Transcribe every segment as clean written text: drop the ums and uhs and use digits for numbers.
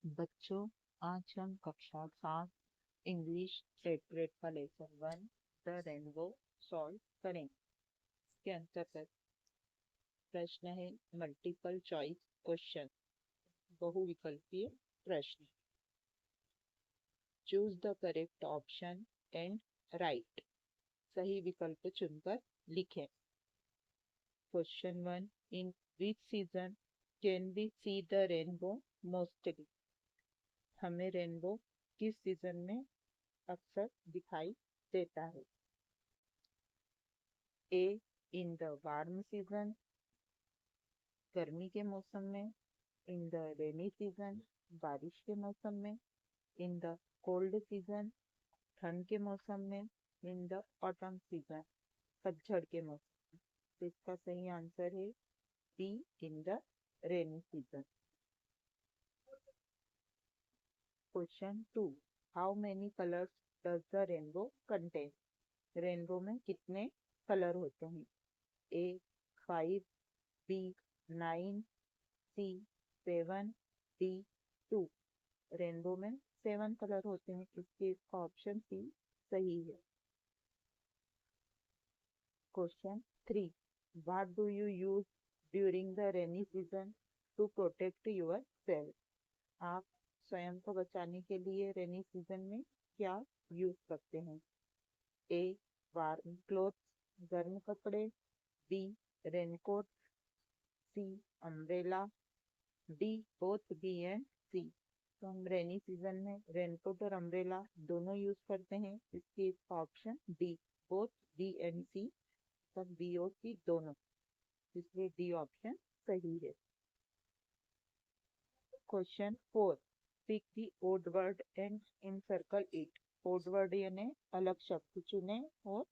बच्चों, आज हम कक्षा 7 इंग्लिश सेपरेट का लेसन 1 द रेनबो सॉल्व करेंगे। इसके अंतर्गत प्रश्न है मल्टीपल चॉइस क्वेश्चन, बहुविकल्पीय प्रश्न। Choose the correct option and write. सही विकल्प चुनकर लिखें। Question 1, in which season can we see the rainbow mostly. हमें रेनबो किस सीजन में अक्सर दिखाई देता है। A, in the warm season, गर्मी के मौसम में। इन द रेनी सीजन, बारिश के मौसम में। इन द कोल्ड सीजन, ठंड के मौसम में। इन द ऑटम सीजन, पतझड़ के मौसम में। तो इसका सही आंसर है B, in the rainy season. Question 2, how many colours does the rainbow contain. Rainbow में कितने कलर होते हैं। A 5, B 9, C 7, D 2। Rainbow में 7 कलर होते हैं, इसलिए इसका ऑप्शन सी सही है। Question 3, what do you use during the rainy season two protect your self. आप स्वयं को बचाने के लिए रेनी सीजन में क्या यूज करते हैं। ए वार्म क्लोथ्स, गर्म कपड़े। B raincoat. C umbrella. D both B and C. तो हम रेनी सीजन में रेनकोट और अम्ब्रेला दोनों यूज करते हैं, इसलिए इसका option D, both B and C, सब बी और सी दोनों, इसलिए डी ऑप्शन सही है। Question 4, pick the odd word and encircle it. Odd word यानी अलग शब्द चुने और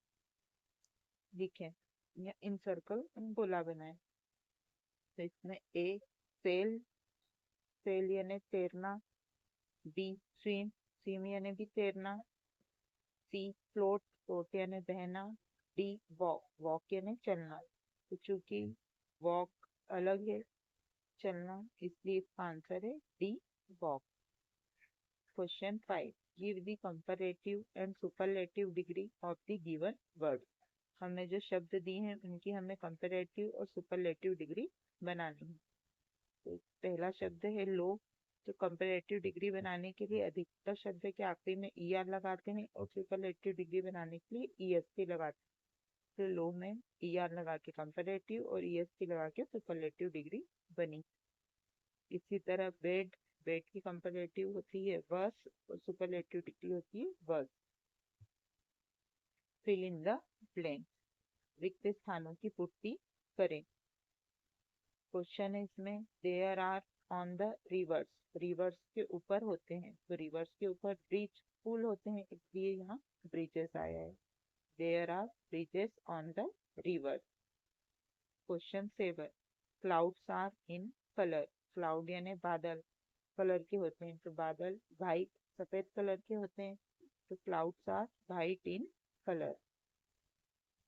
लिखें या इन सर्कल गोला बनाए। तो इसमें ए सेल, सेल यानी तैरना। बी स्विम, स्विम यानी भी तैरना। सी फ्लोट, फ्लोट यानी बहना। डी वॉक, वॉक यानी चलना। तो चूंकि वॉक अलग है चलना, इसलिए इसका आंसर है D walk. Question 5, give the comparative and superlative degree of the given word. हमें जो शब्द दिए हैं उनकी हमें कंपैरेटिव और सुपरलेटिव डिग्री बनानी है। तो पहला शब्द है लो। तो कंपैरेटिव डिग्री बनाने के लिए अधिकतर शब्द के आखिरी में ई आर लगाते हैं और सुपरलेटिव डिग्री बनाने के लिए ई एस टी लगाते हैं। तो लो में ई आर लगा के कंपैरेटिव और ई एस टी लगा के सुपरलेटिव डिग्री बनी। इसी तरह बेड, बेड की कंपैरेटिव होती है वर्स और सुपरलेटिव डिग्री होती है worse. Fill in the blank, रिक्त स्थानों की पूर्ति करें। क्वेश्चन है इसमें there are on the rivers, rivers के ऊपर होते हैं। तो रिवर्स के ऊपर ब्रिज, पुल होते हैं, इसलिए यहाँ ब्रिजेस आया है। There are bridges on the river. Question 7, clouds are in colour. Cloud यानी बादल कलर के होते हैं, तो बादल वाइट सफेद कलर के होते हैं। तो clouds are white in colour.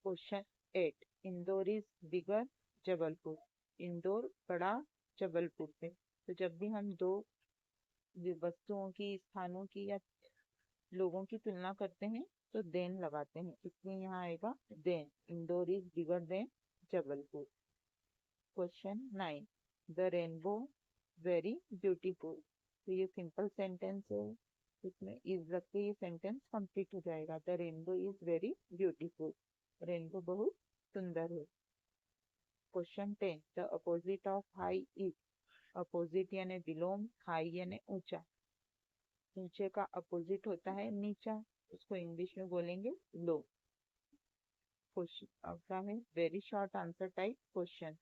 Question 8, Indore is bigger Jabalpur. Indore बड़ा जबलपुर से। तो जब भी हम दो वस्तुओं की, स्थानों की या लोगों की तुलना करते हैं तो देन लगाते हैं, इसलिए यहाँ आएगा then, Indore is bigger than Jabalpur. Question 9, the rainbow very beautiful. तो ये सिंपल सेंटेंस है, इसमें इज रख के ये सेंटेंस कंप्लीट हो जाएगा। The rainbow is very beautiful, rainbow बहुत सुंदर है। Question 10, the opposite of high is. Opposite यानी विलोम, हाई यानी ऊंचा। ऊंचे का अपोजिट होता है नीचा, उसको इंग्लिश में बोलेंगे लो। क्वेश्चन अगला है very short answer type question,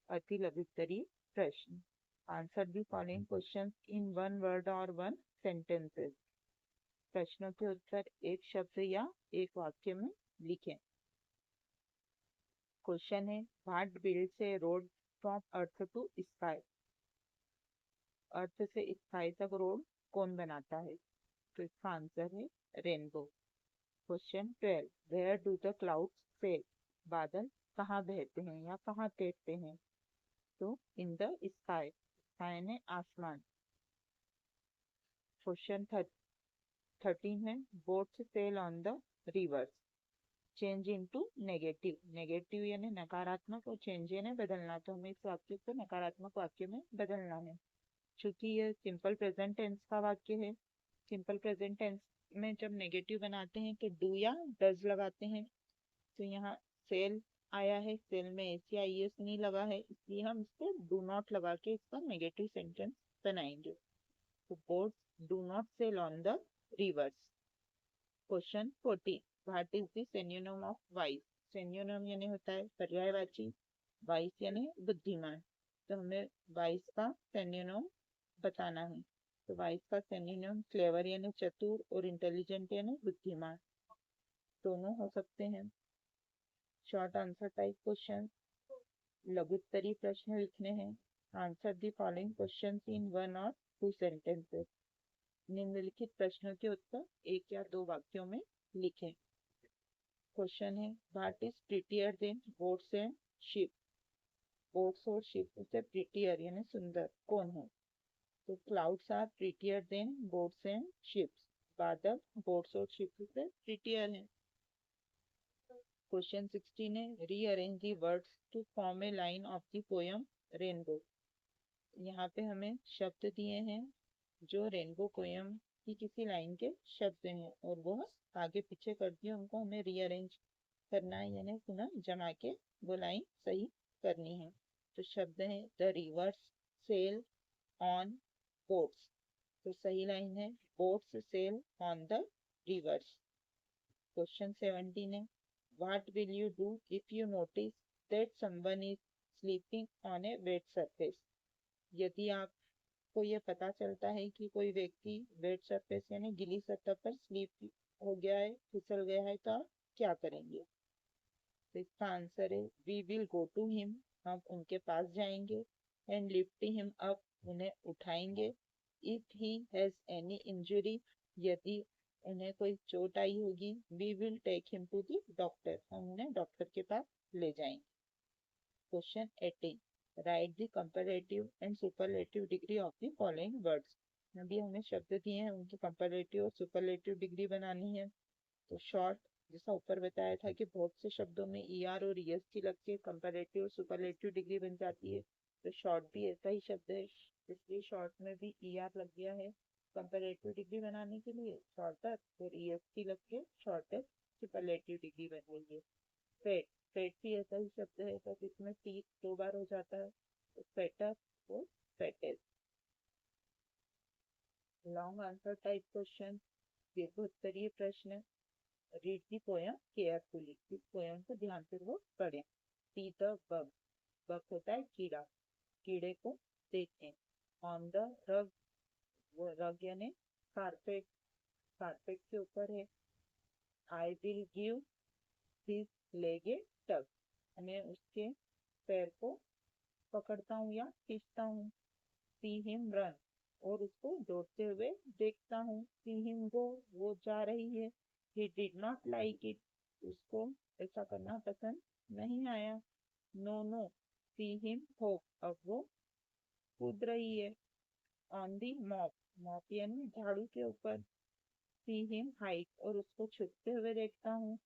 अति लघुत्तरीय प्रश्न। Answer the following question in one word और वन सेंटेंसेस। प्रश्नों के उत्तर एक शब्द या एक वाक्य में लिखें। क्वेश्चन है what builds a road from earth to sky. Earth से स्काई तक रोड कौन बनाता है। तो इसका आंसर है rainbow. Question 12, where do the clouds sail. बादल कहाँ बहते हैं या कहाँ तैरते हैं। तो इन द स्काई, स्काई ने आसमान। क्वेश्चन 13 है, boats sail on the rivers, change into negative. Negative यानी नकारात्मक और चेंज यानी बदलना, तो हमें इस वाक्य को नकारात्मक वाक्य में बदलना है। चूंकि ये सिंपल प्रेजेंट टेंस का वाक्य है, सिंपल प्रेजेंट टेंस में जब नेगेटिव बनाते हैं तो डू या डज लगाते हैं। तो यहाँ सेल आया है, सेल में एस या एस नहीं लगा है, इसलिए हम इसको डू नॉट लगा के इसका नेगेटिव सेंटेंस बनाएंगे। तो boats do not sail on the rivers. Question 14, what is the synonym of wise. Synonym यानी होता है पर्यायवाची, वाइज यानी बुद्धिमान। तो हमें वाइज का सिनोनिम बताना है। तो वाइज का सिनोनिम क्लेवर यानी चतुर और इंटेलिजेंट यानी बुद्धिमान, दोनों हो सकते हैं। शॉर्ट आंसर टाइप क्वेश्चन, लघुत्तरी प्रश्न लिखने हैं। Answer the following questions in 1 और 2 सेंटेंसेस। निम्नलिखित प्रश्नों के उत्तर 1 या 2 वाक्यों में लिखें। क्वेश्चन है, what is prettier than boats and ship. Boats और शिप से प्रिटियर यानी सुंदर कौन है। तो clouds are prettier than boats and ships. बादल बोट्स और शिप से प्रिटियर हैं। क्वेश्चन 16 है, rearrange the words to form a line of the poem rainbow. यहाँ पे हमें शब्द दिए हैं जो रेनबो पोयम की किसी लाइन के शब्द हैं, और वो आगे पीछे कर दिए, उनको हमें रीअरेंज करना है, यानी पुनः जमा के वो लाइन सही करनी है। तो शब्द है the rivers sail on boats. तो सही लाइन है boats sail on the rivers. Question 17 है, what will you do if you notice that someone is sleeping on a wet surface. यदि आपको ये पता चलता है कि कोई व्यक्ति वेट सरफेस यानी गीली सतह पर स्लीप हो गया है, फिसल गया है, तो आप क्या करेंगे। तो इसका आंसर है we will go to him. हम उनके पास जाएंगे, एंड लिफ्ट हिम अप, उन्हें उठाएंगे। If he has any injury, यदि उन्हें कोई चोट आई होगी, we will take him to the doctor, हम उन्हें डॉक्टर के पास ले जाएंगे। Question 18, write the comparative and superlative degree of the following words. अभी हमें शब्द दिए हैं, उनकी कंपैरेटिव और सुपरलेटिव डिग्री बनानी है। तो शॉर्ट, जैसा ऊपर बताया था कि बहुत से शब्दों में ER और ES की लग के कंपैरेटिव और सुपरलेटिव डिग्री बन जाती है, तो शॉर्ट भी ऐसा ही शब्द है, इसलिए शॉर्ट में भी ER लग गया है कंपैरेटिव डिग्री बनाने के लिए शॉर्टर, और ES की लग के शॉर्टेस्ट सुपरलेटिव डिग्री बन गई है। फेट, फेट भी ऐसा ही शब्द है, बस इसमें टी 2 बार हो जाता है, तो फेटर और फेटेस्ट। लॉन्ग आंसर टाइप क्वेश्चन, दीर्घोत्तरीय प्रश्न। रीड दी पोयम केयरफुली, इस पोयम को ध्यानपूर्वक पढ़ें। सी द बग, बग होता है कीड़ा, कीड़े को देखें। ऑन द रग, वो रग यानी कारपेट, कारपेट के ऊपर है। I will give his leg a tug, मैं उसके पैर को पकड़ता हूँ या खींचता हूँ। सी हिम रन, और उसको दौड़ते हुए देखता हूँ। सी हिम गो, वो जा रही है। He did not like it, उसको ऐसा करना पसंद नहीं आया। No no, see him hop, अब वो कूद रही है। ऑन दी मॉप, मॉप यानी झाड़ू के ऊपर। सी हिम हाइट, और उसको छुपते हुए देखता हूँ।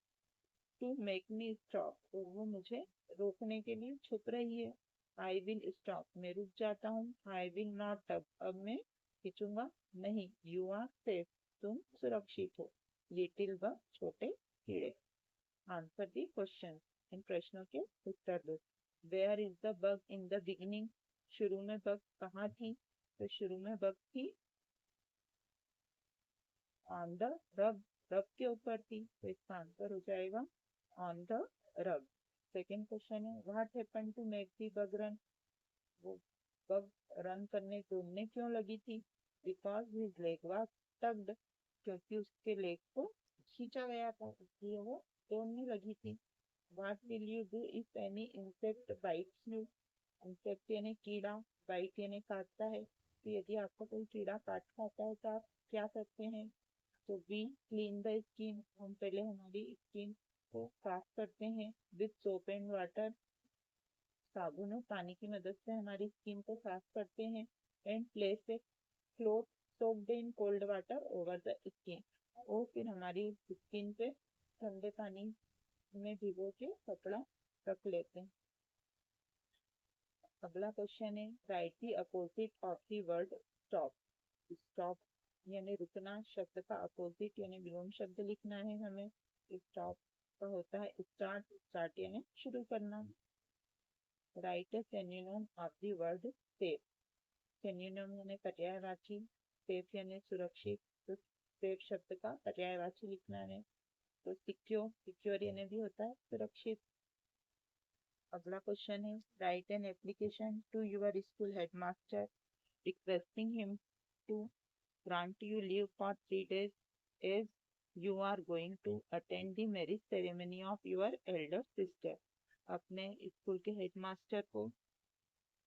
टू मेक मी स्टॉप, और वो मुझे रोकने के लिए छुप रही है। आई विल स्टॉप, मैं रुक जाता हूँ। आई विल नॉट टग, अब मैं खींचूंगा नहीं। यू आर सेफ, तुम सुरक्षित हो। लिटिल बग, छोटे कीड़े। आंसर दी क्वेश्चन, इन प्रश्नों के उत्तर दो। Where is the bug in the beginning, शुरू में बग कहाँ थी। तो शुरू में बग थी ऑन द रग, रग के ऊपर थी, तो इसका आंसर हो जाएगा on the rug. Second question है, what happened to make the bug run, वो बग रन करने दौड़ने क्यों लगी थी। Because his leg was tugged, क्योंकि उसके लेग को खींचा गया था, इसलिए वो दौड़ने लगी थी। What will you do if any insect bytes you, insect यानी कीड़ा, बाइट यानी काटता है, तो यदि आपको कोई कीड़ा काट खाता है तो आप क्या करते हैं। तो वी क्लीन द स्किन, हम पहले हमारी स्किन को साफ करते हैं। विथ सोप एंड वाटर, साबुन और पानी की मदद से हमारी स्किन को साफ करते हैं। And place a cloth soaked in cold water over the skin. वो फिर हमारी स्किन पे ठंडे पानी में भिगो के कपड़ा रख लेते हैं। अगला क्वेश्चन है right the opposite of the word stop. Stop यानी रुकना शब्द का अपोजिट यानी विलोम शब्द लिखना है हमें। स्टॉप का होता है स्टार्ट। स्टार्ट यानी शुरू करना। Right synonym of the word safe. Synonym यानी पर्यायवाची, सेफ यानी सुरक्षित, तो सेफ शब्द का पर्यायवाची लिखना है। तो सिक्योर, सिक्योर यानी भी होता है सुरक्षित। अगला क्वेश्चन है write an application to your school headmaster requesting him to grant you leave for 3 days as you are going to attend the marriage ceremony of your elder sister। अपने school के headmaster को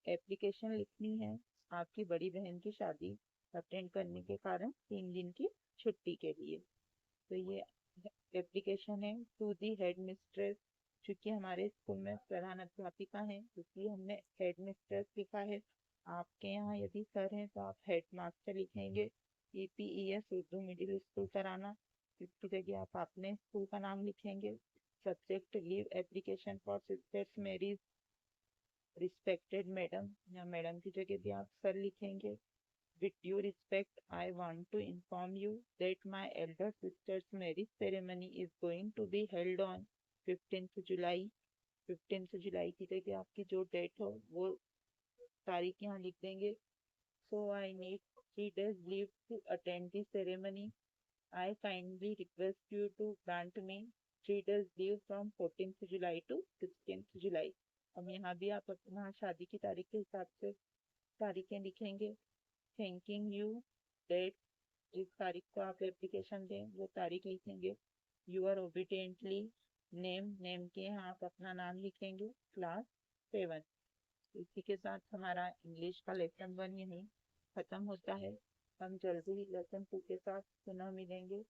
application लिखनी है आपकी बड़ी बहन की शादी अटेंड करने के कारण 3 दिन की छुट्टी के लिए। तो ये एप्लीकेशन है टू दी हेड मिस्ट्रेस। चूंकि हमारे स्कूल में प्रधान अध्यापिका है इसलिए हमने हेड मिस्ट्रेस लिखा है। आपके यहाँ यदि सर हैं तो आप हेड मास्टर लिखेंगे। EPES उर्दू मिडिल स्कूल कराना, इसकी जगह आप अपने स्कूल का नाम लिखेंगे। Subject leave application for sisters marriage respected madam, या मैडम की जगह भी आप सर लिखेंगे। With due respect, I want to inform you that my elder sister's marriage ceremony is going to be held on 15th July। 15th जुलाई की जगह आपकी जो डेट हो वो तारीख यहाँ लिख देंगे। So I need 3 days leave to attend the ceremony। I kindly request you to grant me 3 days leave from 14th July to 16th July। हम यहाँ भी आप अपना शादी की तारीख के हिसाब से तारीखें लिखेंगे। थैंकिंग यू डेट, जिस तारीख को आप एप्लीकेशन दें वो तारीख लिखेंगे। You are obediently name, name के यहाँ आप अपना नाम लिखेंगे। क्लास 7। इसी के साथ हमारा इंग्लिश का लेसन 1 यहीं खत्म होता है। हम जल्दी ही लेसन 2 के साथ पुनः मिलेंगे।